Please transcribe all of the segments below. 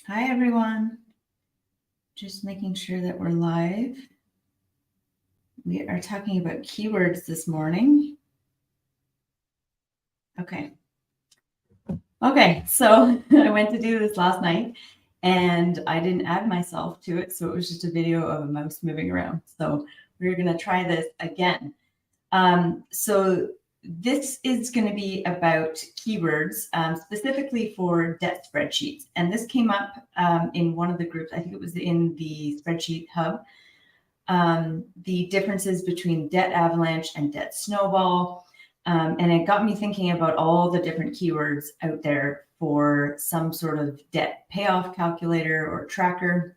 Hi, everyone. Just making sure that we're live. We are talking about keywords this morning. Okay, so I went to do this last night and I didn't add myself to it. So it was just a video of a mouse moving around. So we're going to try this again. So this is going to be about keywords, specifically for debt spreadsheets. And this came up in one of the groups. I think it was in the spreadsheet hub. The differences between debt avalanche and debt snowball. And it got me thinking about all the different keywords out there for some sort of debt payoff calculator or tracker.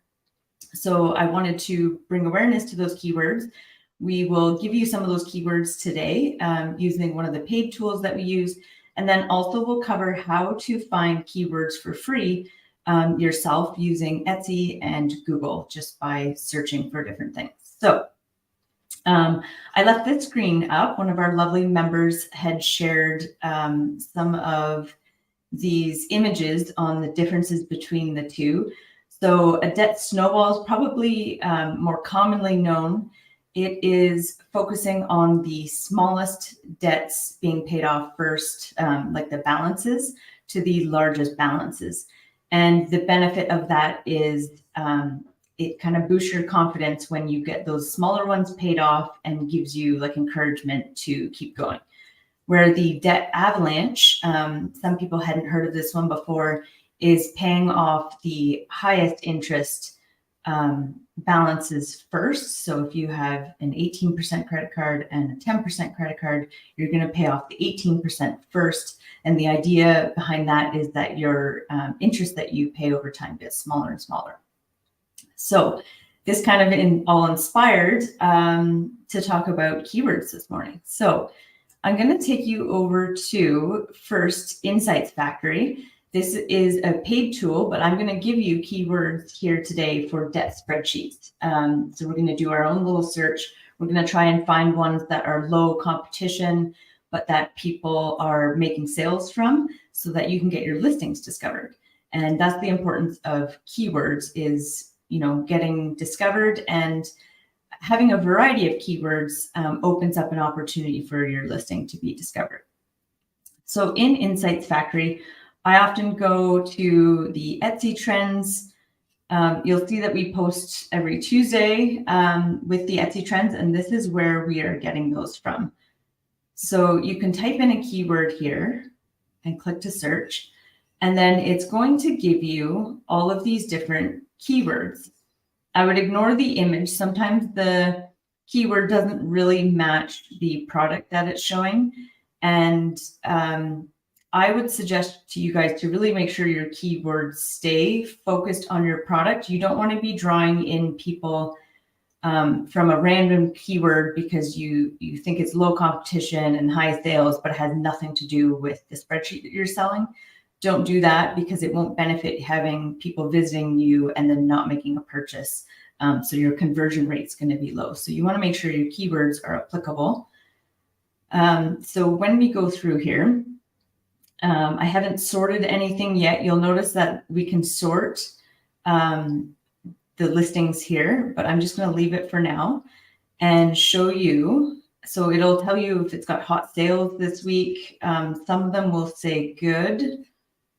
So I wanted to bring awareness to those keywords. We will give you some of those keywords today using one of the paid tools that we use. And then also we'll cover how to find keywords for free yourself using Etsy and Google just by searching for different things. So I left this screen up. One of our lovely members had shared some of these images on the differences between the two. So a debt snowball is probably more commonly known. It is focusing on the smallest debts being paid off first, like the balances, to the largest balances. And the benefit of that is it kind of boosts your confidence when you get those smaller ones paid off and gives you like encouragement to keep going. Where the debt avalanche, some people hadn't heard of this one before, is paying off the highest interest balances first. So if you have an 18% credit card and a 10% credit card, you're going to pay off the 18% first. And the idea behind that is that your interest that you pay over time gets smaller and smaller. So this kind of all inspired to talk about keywords this morning. So I'm going to take you over to first Insights Factory. This is a paid tool, but I'm going to give you keywords here today for debt spreadsheets. So we're going to do our own little search. We're going to try and find ones that are low competition, but that people are making sales from so that you can get your listings discovered. And that's the importance of keywords is, you know, getting discovered, and having a variety of keywords opens up an opportunity for your listing to be discovered. So in Insights Factory, I often go to the Etsy trends. You'll see that we post every Tuesday with the Etsy trends, and this is where we are getting those from. So you can type in a keyword here and click to search, and then it's going to give you all of these different keywords. I would ignore the image. Sometimes the keyword doesn't really match the product that it's showing. And I would suggest to you guys to really make sure your keywords stay focused on your product. You don't want to be drawing in people from a random keyword because you think it's low competition and high sales, but it has nothing to do with the spreadsheet that you're selling. Don't do that because it won't benefit having people visiting you and then not making a purchase. So your conversion rate is going to be low. So you want to make sure your keywords are applicable. So when we go through here, I haven't sorted anything yet. You'll notice that we can sort the listings here, but I'm just going to leave it for now and show you. So it'll tell you if it's got hot sales this week. Some of them will say good.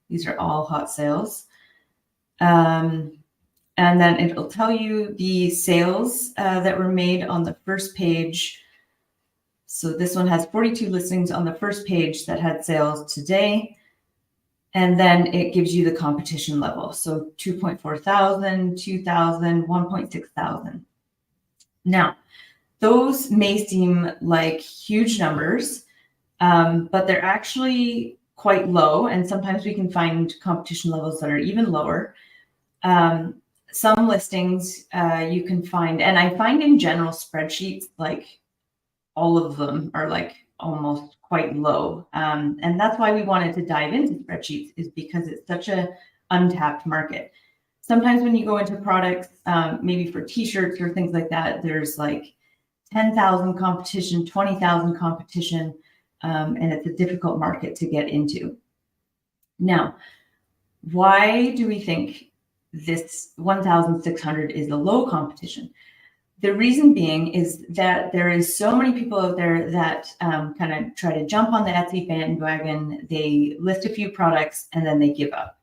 These are all hot sales. And then it'll tell you the sales that were made on the first page. So this one has 42 listings on the first page that had sales today. And then it gives you the competition level. So 2.4 thousand, 2,000, 1.6 thousand. Now, those may seem like huge numbers, but they're actually quite low. And sometimes we can find competition levels that are even lower. Some listings you can find, and I find in general spreadsheets, like all of them are like almost quite low. And that's why we wanted to dive into spreadsheets, is because it's such a untapped market. Sometimes when you go into products, maybe for t-shirts or things like that, there's like 10,000 competition, 20,000 competition, and it's a difficult market to get into. Now, why do we think this 1,600 is the low competition. The reason being is that there is so many people out there that kind of try to jump on the Etsy bandwagon. They list a few products and then they give up.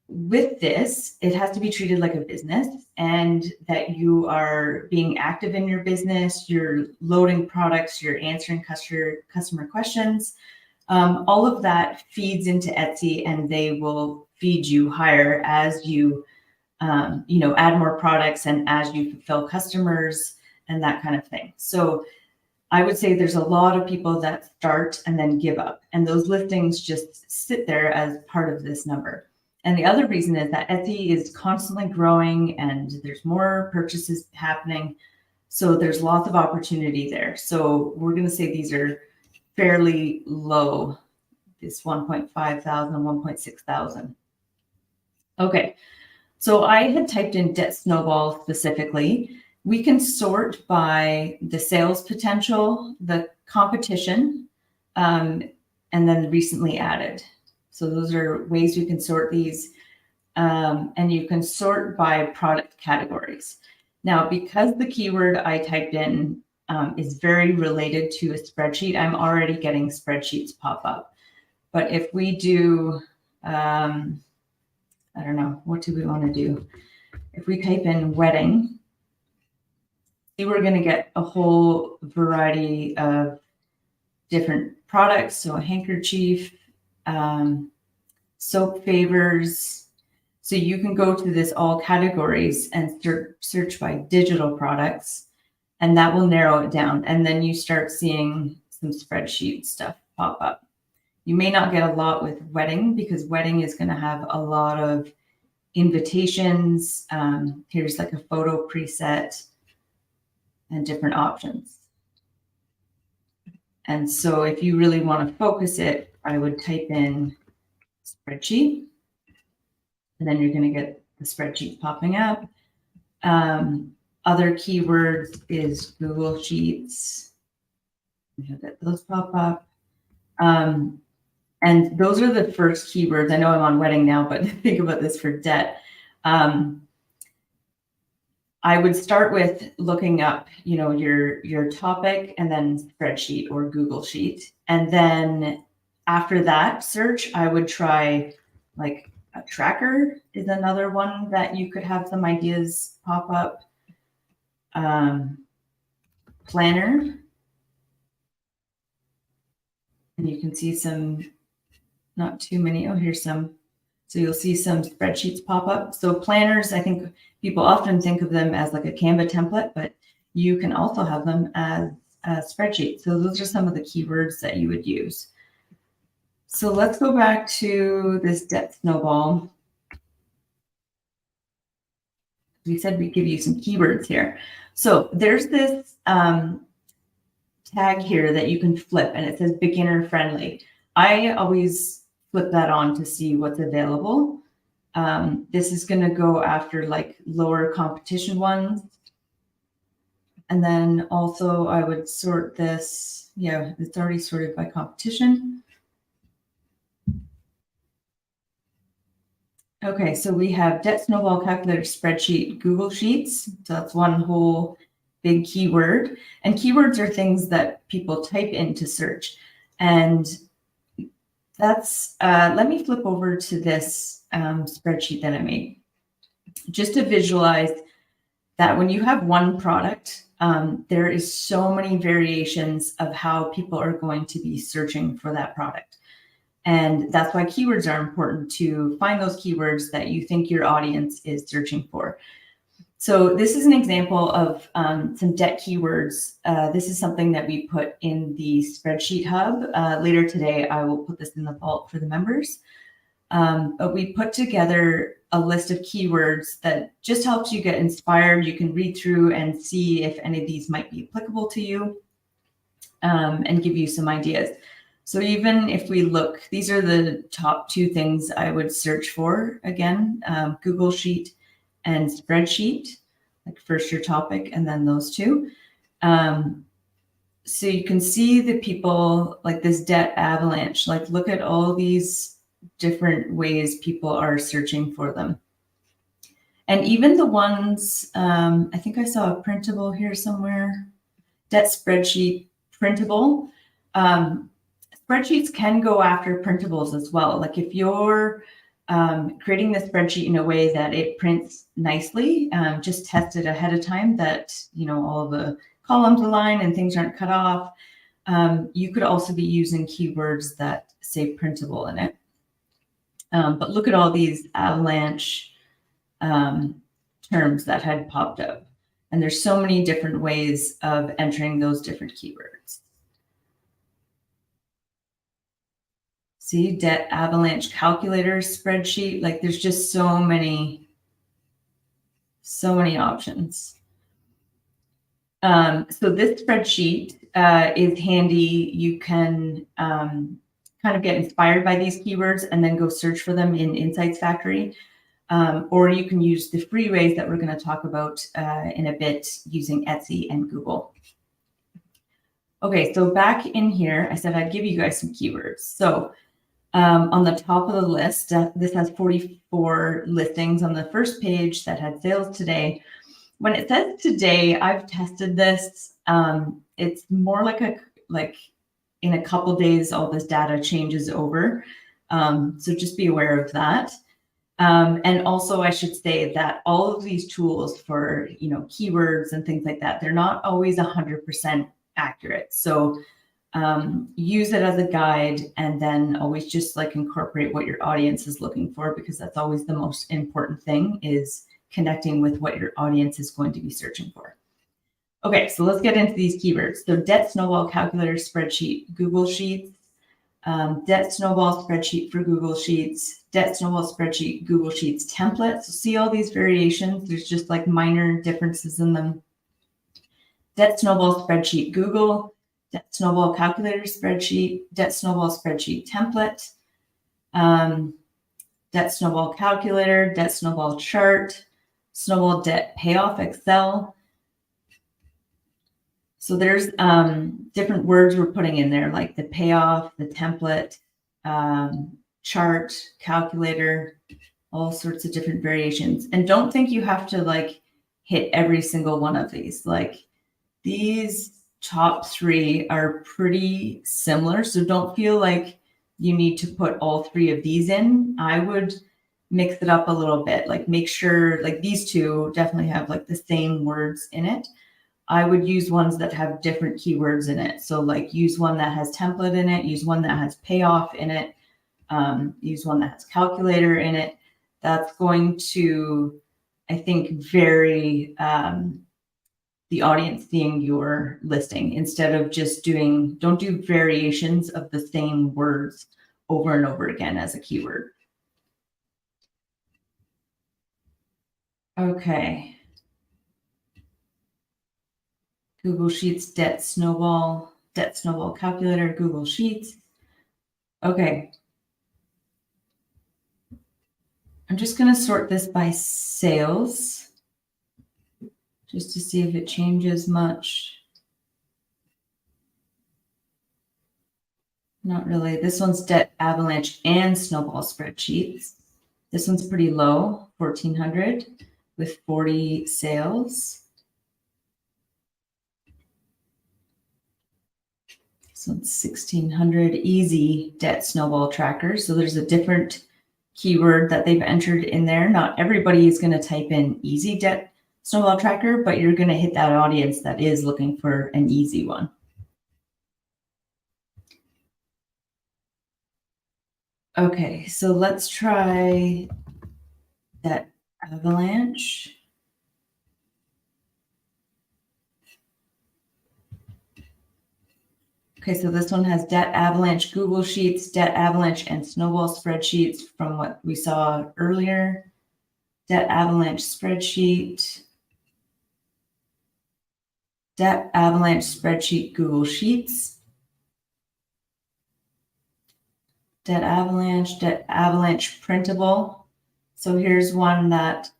With this, it has to be treated like a business, and that you are being active in your business. You're loading products, you're answering customer questions. All of that feeds into Etsy, and they will feed you higher as you add more products and as you fulfill customers and that kind of thing. So I would say there's a lot of people that start and then give up, and those listings just sit there as part of this number. And the other reason is that Etsy is constantly growing and there's more purchases happening. So there's lots of opportunity there. So we're going to say these are fairly low, this 1.5 thousand, 1.6 thousand. Okay. So I had typed in Debt Snowball specifically. We can sort by the sales potential, the competition, and then recently added. So those are ways you can sort these. And you can sort by product categories. Now, because the keyword I typed in is very related to a spreadsheet, I'm already getting spreadsheets pop up. But if we do, I don't know, what do we want to do? If we type in wedding, we're going to get a whole variety of different products. So a handkerchief, soap favors. So you can go to this all categories and search by digital products, and that will narrow it down. And then you start seeing some spreadsheet stuff pop up. You may not get a lot with wedding because wedding is going to have a lot of invitations. Here's like a photo preset and different options. And so if you really want to focus it, I would type in spreadsheet, and then you're going to get the spreadsheet popping up. Other keywords is Google Sheets. You'll get those pop up. And those are the first keywords. I know I'm on wedding now, but think about this for debt. I would start with looking up, your topic and then spreadsheet or Google Sheet. And then after that search, I would try like a tracker is another one that you could have some ideas pop up. Planner. And you can see some, not too many. Oh, here's some. So you'll see some spreadsheets pop up. So planners, I think people often think of them as like a Canva template, but you can also have them as a spreadsheet. So those are some of the keywords that you would use. So let's go back to this debt snowball. We said we'd give you some keywords here. So there's this tag here that you can flip, and it says beginner friendly. I always flip that on to see what's available. This is going to go after like lower competition ones. And then also I would sort this. Yeah, it's already sorted by competition. Okay, so we have Debt Snowball Calculator Spreadsheet Google Sheets. So that's one whole big keyword. And keywords are things that people type into search. And that's, let me flip over to this spreadsheet that I made. Just to visualize that when you have one product, there is so many variations of how people are going to be searching for that product. And that's why keywords are important, to find those keywords that you think your audience is searching for. So this is an example of some debt keywords. This is something that we put in the spreadsheet hub. Later today, I will put this in the vault for the members. But we put together a list of keywords that just helps you get inspired. You can read through and see if any of these might be applicable to you, and give you some ideas. So even if we look, these are the top two things I would search for. Again, Google Sheet and spreadsheet, like first your topic and then those two. So you can see the people like this debt avalanche, like look at all these different ways people are searching for them. And even the ones, I think I saw a printable here somewhere, debt spreadsheet printable. Spreadsheets can go after printables as well. Like if you're creating the spreadsheet in a way that it prints nicely, just test it ahead of time that, all the columns align and things aren't cut off. You could also be using keywords that say printable in it. But look at all these avalanche terms that had popped up. And there's so many different ways of entering those different keywords. See, debt avalanche calculator spreadsheet. Like there's just so many options. So this spreadsheet is handy. You can kind of get inspired by these keywords and then go search for them in Insights Factory. Or you can use the free ways that we're going to talk about in a bit using Etsy and Google. Okay, so back in here, I said I'd give you guys some keywords. So on the top of the list, this has 44 listings on the first page that had sales today. When it says today, I've tested this. It's more like in a couple days, all this data changes over. So just be aware of that. And also I should say that all of these tools for, keywords and things like that, they're not always 100% accurate. So use it as a guide and then always just incorporate what your audience is looking for, because that's always the most important thing, is connecting with what your audience is going to be searching for. Okay, so let's get into these keywords. So debt snowball calculator spreadsheet, Google Sheets, debt snowball spreadsheet for Google Sheets, debt snowball spreadsheet, Google Sheets template. So see all these variations. There's just minor differences in them. Debt snowball spreadsheet, Google, debt snowball calculator spreadsheet, debt snowball spreadsheet template, debt snowball calculator, debt snowball chart, snowball debt payoff Excel. So there's different words we're putting in there, like the payoff, the template, chart, calculator, all sorts of different variations. And don't think you have to hit every single one of these. These top three are pretty similar. So don't feel like you need to put all three of these in. I would mix it up a little bit. Make sure these two definitely have the same words in it. I would use ones that have different keywords in it. So use one that has template in it, use one that has payoff in it, use one that has calculator in it. That's going to, I think, vary the audience seeing your listing, instead of just don't do variations of the same words over and over again as a keyword. Okay. Google Sheets, debt snowball calculator, Google Sheets. Okay. I'm just going to sort this by sales just to see if it changes much. Not really. This one's debt avalanche and snowball spreadsheets. This one's pretty low, 1,400 with 40 sales. So it's 1,600 easy debt snowball tracker. So there's a different keyword that they've entered in there. Not everybody is going to type in easy debt snowball tracker, but you're going to hit that audience that is looking for an easy one. Okay, so let's try that avalanche. Okay, so this one has debt avalanche Google Sheets, debt avalanche, and snowball spreadsheets from what we saw earlier. Debt avalanche spreadsheet, debt avalanche spreadsheet Google Sheets, debt avalanche printable. So here's one that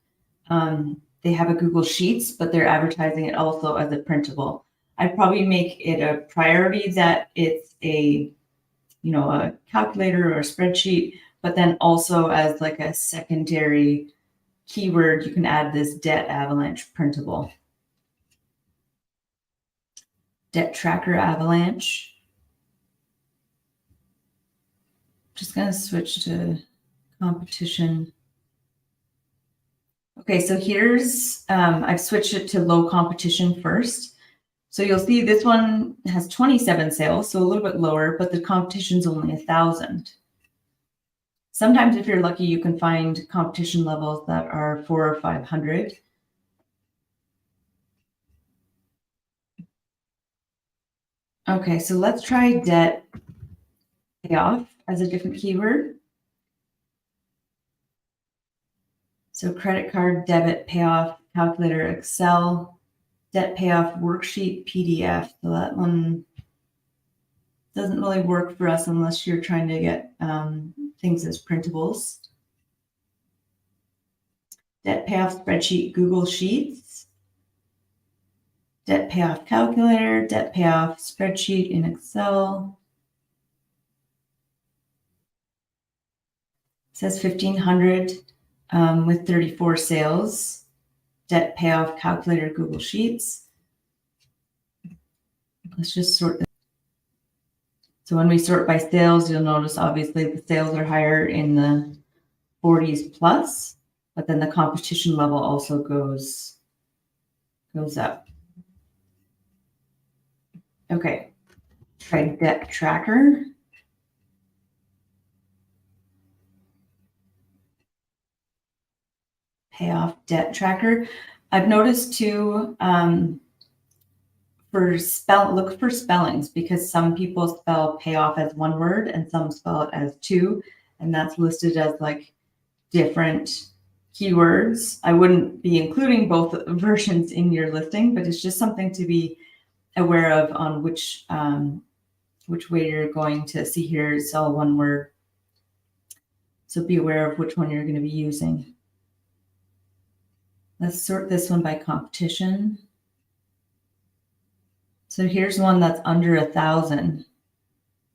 they have a Google Sheets, but they're advertising it also as a printable. I'd probably make it a priority that it's a calculator or a spreadsheet, but then also as like a secondary keyword, you can add this debt avalanche printable. Debt tracker avalanche. Just going to switch to competition. Okay, so here's, I've switched it to low competition first. So you'll see this one has 27 sales, so a little bit lower, but the competition's only 1,000. Sometimes if you're lucky, you can find competition levels that are 400 or 500. Okay, so let's try debt payoff as a different keyword. So credit card, debit, payoff, calculator, Excel, debt payoff, worksheet, PDF. So that one doesn't really work for us unless you're trying to get things as printables. Debt payoff spreadsheet, Google Sheets. Debt payoff calculator, debt payoff spreadsheet in Excel. It says 1,500 with 34 sales. Debt payoff calculator, Google Sheets. Let's just sort this. So when we sort by sales, you'll notice obviously the sales are higher in the 40s plus, but then the competition level also goes up. Okay, try debt tracker. Payoff debt tracker. I've noticed too, look for spellings, because some people spell payoff as one word and some spell it as two, and that's listed as like different keywords. I wouldn't be including both versions in your listing, but it's just something to be aware of on which way you're going to see here. It's all one word. So be aware of which one you're going to be using. Let's sort this one by competition. So here's one that's under 1,000.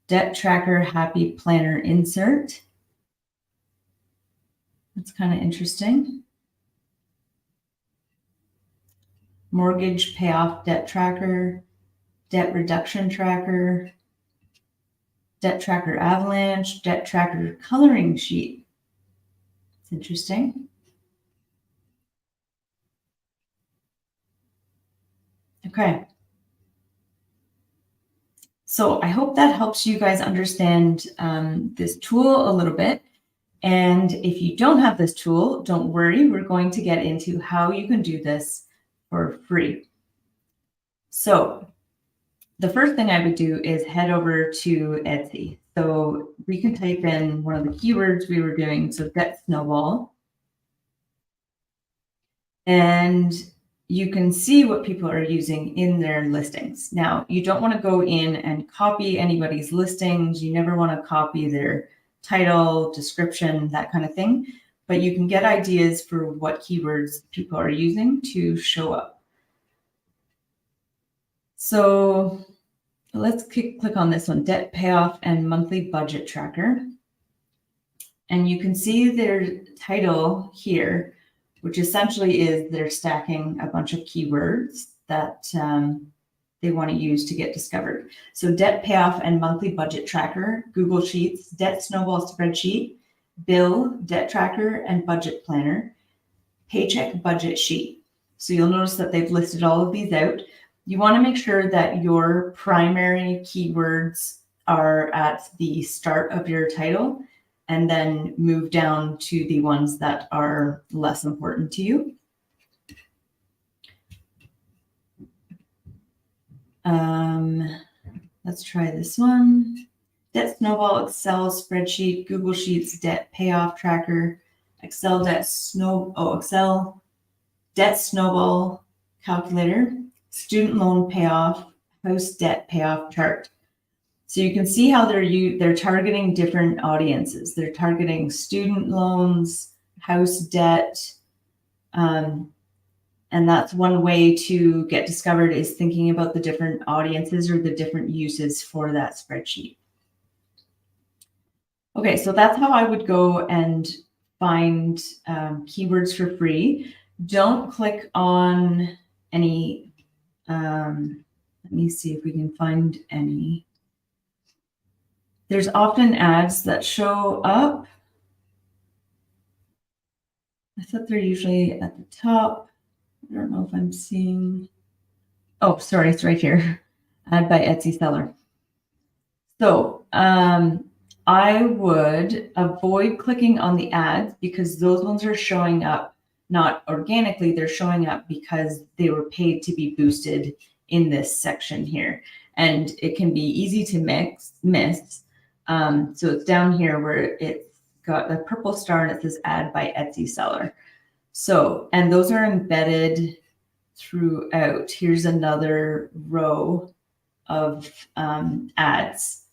Debt tracker, happy planner insert. That's kind of interesting. Mortgage payoff debt tracker, debt reduction tracker, debt tracker avalanche, debt tracker coloring sheet. It's interesting. Okay. So I hope that helps you guys understand this tool a little bit. And if you don't have this tool, don't worry. We're going to get into how you can do this for free. So the first thing I would do is head over to Etsy. So we can type in one of the keywords we were doing, so debt snowball. And you can see what people are using in their listings. Now, you don't want to go in and copy anybody's listings. You never want to copy their title, description, that kind of thing. But you can get ideas for what keywords people are using to show up. So let's click on this one, debt payoff and monthly budget tracker. And you can see their title here, which essentially is they're stacking a bunch of keywords that they want to use to get discovered. So debt payoff and monthly budget tracker, Google Sheets, debt snowball spreadsheet, bill, debt tracker, and budget planner, paycheck budget sheet. So you'll notice that they've listed all of these out. You want to make sure that your primary keywords are at the start of your title, and then move down to the ones that are less important to you. Let's try this one. Debt snowball, Excel spreadsheet, Google Sheets, debt payoff tracker, Excel debt snowball calculator, student loan payoff, house debt payoff chart. So you can see how they're targeting different audiences. They're targeting student loans, house debt, and that's one way to get discovered, is thinking about the different audiences or the different uses for that spreadsheet. Okay, so that's how I would go and find keywords for free. Don't click on any, let me see if we can find any. There's often ads that show up. I thought they're usually at the top. I don't know if I'm seeing. Oh, sorry, it's right here. Ad by Etsy seller. So I would avoid clicking on the ads because those ones are showing up not organically, they're showing up because they were paid to be boosted in this section here. And it can be easy to miss. So it's down here where it's got a purple star and it says ad by Etsy seller. So, and those are embedded throughout. Here's another row of ads.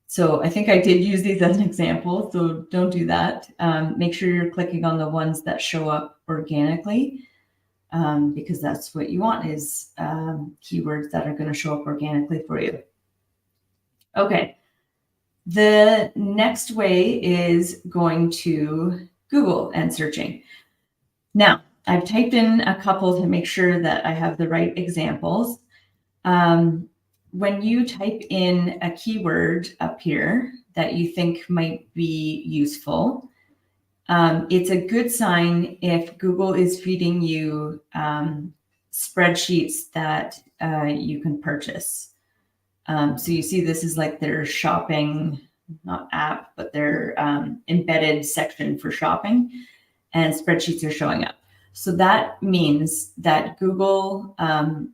So I think I did use these as an example, so don't do that. Make sure you're clicking on the ones that show up organically, because that's what you want is keywords that are going to show up organically for you. Okay, the next way is going to Google and searching. Now, I've typed in a couple to make sure that I have the right examples. When you type in a keyword up here that you think might be useful, it's a good sign if Google is feeding you spreadsheets that you can purchase. So you see this is like their shopping, not app, but their embedded section for shopping, and spreadsheets are showing up. So that means that Google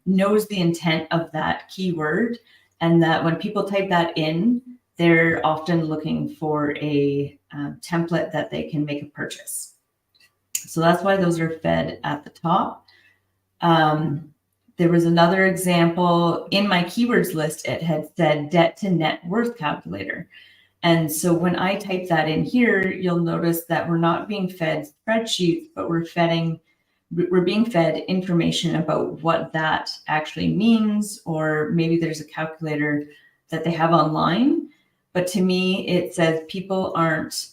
knows the intent of that keyword, and that when people type that in, they're often looking for a template that they can make a purchase. So that's why those are fed at the top. There was another example in my keywords list. It had said debt to net worth calculator. And so when I type that in here, you'll notice that we're not being fed spreadsheets, but we're being fed information about what that actually means, or maybe there's a calculator that they have online. But to me, it says people aren't,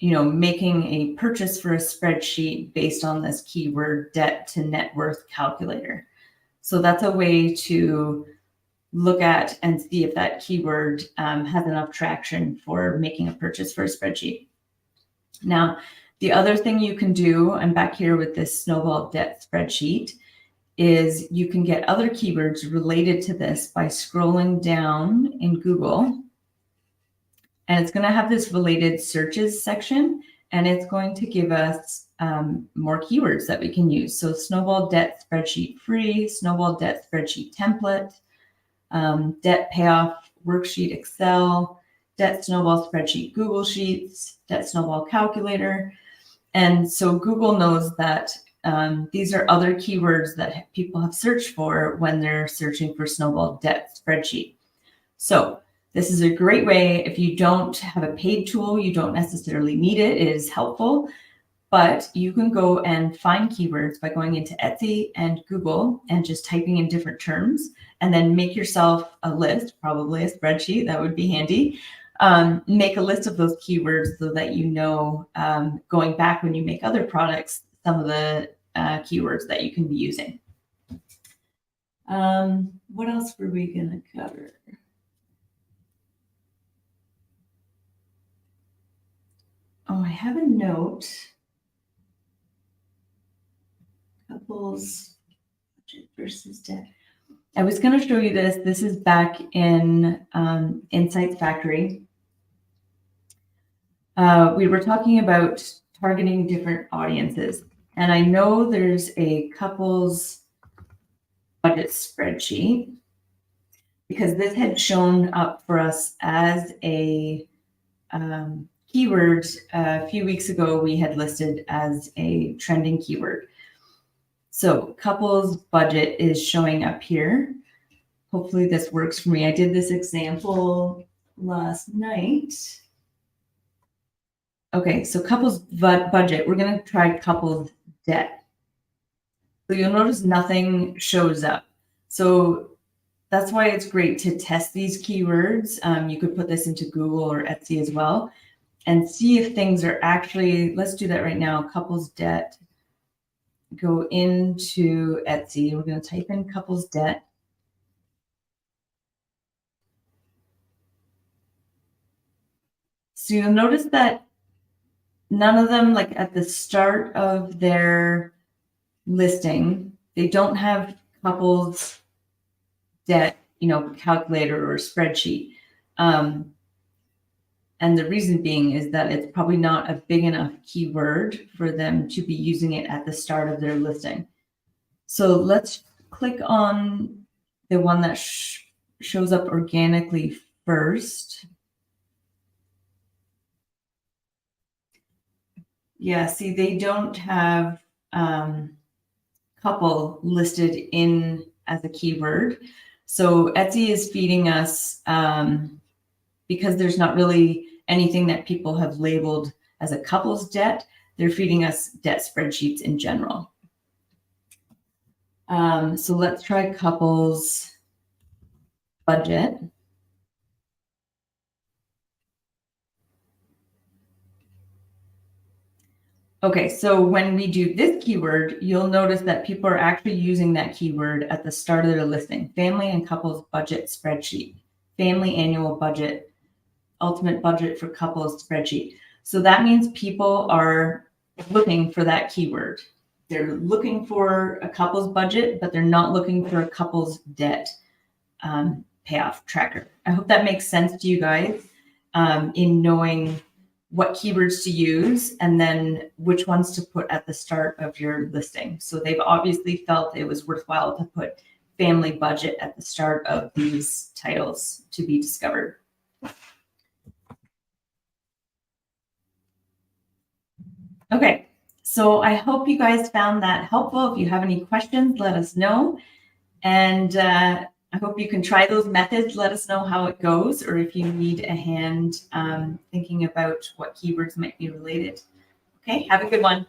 making a purchase for a spreadsheet based on this keyword debt to net worth calculator. So that's a way to look at and see if that keyword has enough traction for making a purchase for a spreadsheet. Now, the other thing you can do, I'm back here with this snowball debt spreadsheet, is you can get other keywords related to this by scrolling down in Google. And it's going to have this related searches section, and it's going to give us more keywords that we can use. So snowball debt spreadsheet free, snowball debt spreadsheet template, debt payoff worksheet Excel, debt snowball spreadsheet Google Sheets, debt snowball calculator. And so Google knows that these are other keywords that people have searched for when they're searching for snowball debt spreadsheet. So this is a great way. If you don't have a paid tool, you don't necessarily need it. It is helpful, but you can go and find keywords by going into Etsy and Google and just typing in different terms, and then make yourself a list, probably a spreadsheet, that would be handy. Make a list of those keywords so that you know, going back when you make other products, some of the keywords that you can be using. What else were we going to cover? Oh, I have a note. Couples budget versus debt. I was going to show you this. This is back in Insights Factory. We were talking about targeting different audiences. And I know there's a couples budget spreadsheet because this had shown up for us as a keyword a few weeks ago. We had listed as a trending keyword. So couples budget is showing up here. Hopefully this works for me. I did this example last night. Okay, so couples budget, we're going to try couples debt. So you'll notice nothing shows up. So that's why it's great to test these keywords. You could put this into Google or Etsy as well and see if things are actually, let's do that right now, couples debt. Go into Etsy. We're going to type in couples debt. So you'll notice that none of them, like at the start of their listing, they don't have couples debt, calculator or spreadsheet. And the reason being is that it's probably not a big enough keyword for them to be using it at the start of their listing. So let's click on the one that shows up organically first. Yeah, see, they don't have couple listed in as a keyword. So Etsy is feeding us, because there's not really anything that people have labeled as a couple's debt, they're feeding us debt spreadsheets in general. So let's try couples budget. Okay, so when we do this keyword, you'll notice that people are actually using that keyword at the start of their listing. Family and couples budget spreadsheet, family annual budget, ultimate budget for couples spreadsheet. So that means people are looking for that keyword. They're looking for a couples budget, but they're not looking for a couples debt payoff tracker. I hope that makes sense to you guys in knowing what keywords to use and then which ones to put at the start of your listing. So they've obviously felt it was worthwhile to put family budget at the start of these titles to be discovered. Okay, so I hope you guys found that helpful. If you have any questions, let us know. And I hope you can try those methods. Let us know how it goes, or if you need a hand thinking about what keywords might be related. Okay, have a good one.